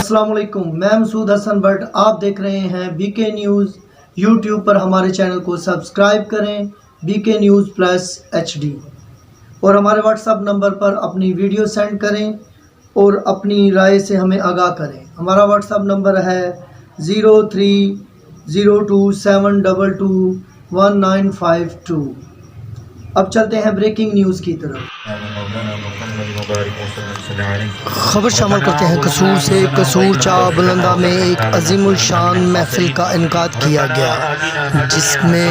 السلام علیکم، میں مسعود حسن بٹ، آپ دیکھ رہے ہیں بی کے نیوز یوٹیوب پر۔ ہمارے چینل کو سبسکرائب کریں بی کے نیوز پلس HD، اور ہمارے واٹس ایپ نمبر پر اپنی ویڈیو سینڈ کریں اور اپنی رائے سے ہمیں آگاہ کریں۔ ہمارا واٹس ایپ نمبر ہے 0302722192۔ اب چلتے ہیں بریکنگ نیوز کی طرف۔ خبر شامل کرتے ہیں قصور سے۔ قصور چاہ بلندہ میں ایک عظیم الشان محفل کا انعقاد کیا گیا، جس میں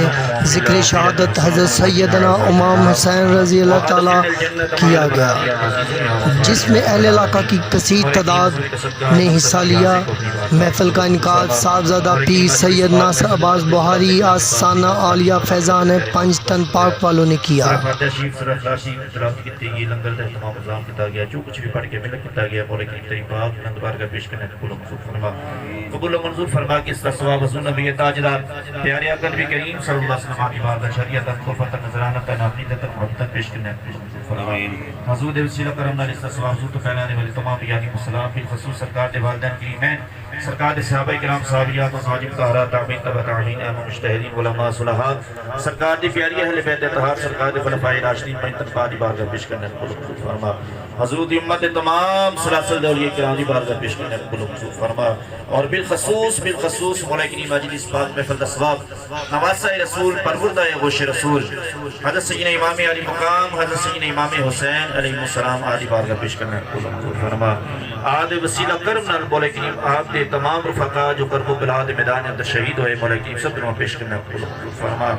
ذکر شہادت حضرت سیدنا امام حسین رضی اللہ تعالیٰ کیا گیا، جس میں اہل علاقہ کی کثیر تعداد نے حصہ لیا۔ محفل کا انعقاد صاحبزادہ پیر سید ناصر عباس بہاری آستانہ عالیہ فیضان پنج تن پاک والوں نے کیا۔ جو کچھ بھی پڑھ کے ملک کتا گیا مولا کریم تیری پاک نند بارگاہ پیش کرنے قبول و منظور فرما، قبول و منظور فرما کہ اس کا ثواب حضور نبی تاجدار پیارے آقا نبی کریم صلی اللہ علیہ وسلم کی بارگاہ شریعت خلفت نظرانہ تنافیدت محبت پیش کرنے قبول و منظور فرما۔ حضور دے وسیلہ کرم نال اس کا ثواب حضور تو پھیلانے والے تمام یعنی السلام بالخصوص سرکار دے والدین کریمین، سرکار دے صحابہ کرام صحابیات و حاجب طاہرات تابعین تبع تابعین امام مجتہدین علماء صلحاء، سرکار دی پیاری اہل بیت اطہار، سرکار دے خلفائے راشدین پنج تن پاک دی بارگاہ پیش کرنے قبول و منظور فرما۔ حضور دی امت تمام سلاسل اولیاء کرام دی بارگاہ پیش کرنے قبول و منظور فرما، اور بالخصوص مولا کریم مجلس پاک محفل دا ثواب نواسہ رسول پروردہ غوث رسول حضرت سیدنا امام علی مقام حضرت سیدنا امام حسین علیہ السلام آدھی بارگاہ پیش کرنے قبول و منظور فرما۔ آد وسیلہ کرم نال مولا کریم آپ دے تمام رفقا جو کرب و بلاد میدان اندر شہید ہوئے مولا کریم سب دنوں پیش کرنے قبول و منظور فرما۔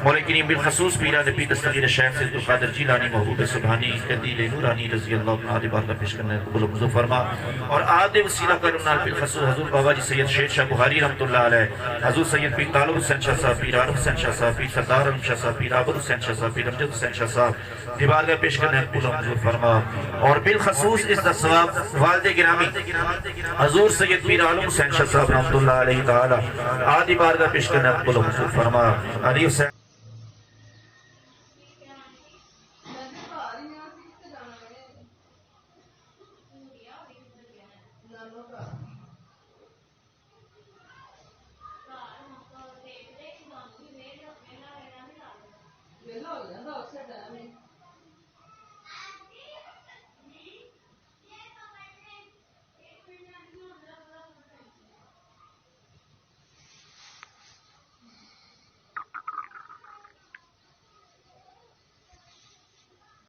مولا کریم بالخصوص پیران پیر دستگیر شیخ سید القادر جیلانی محبوب سبحانی قدیل نورانی رضی اللہ عنہ آدھی بارگاہ پیش کرنے قبول و منظور فرما، اور آد وسیلہ کرم نال بالخصوص حضور بابا جی سید شیر شاہ بخاری رحمت اللہ علیہ، حضور سید پیر طالب حسین شاہ صاحب، پیر عارف حسین شاہ صاحب، پیر سردار علم شاہ صاحب، پیر عابد حسین شاہ صاحب، پیر امجد حسین شاہ صاحب دی بارگاہ پیش کرنے قبول و منظور فرما، اور بالخصوص اس دا ثواب والد گرامی حضور سید پیر عالم حسین شاہ صاحب رحمت اللہ علیہ تعالی آدھی بارگاہ پیش کرنے قبول و منظور فرما۔ علی حسین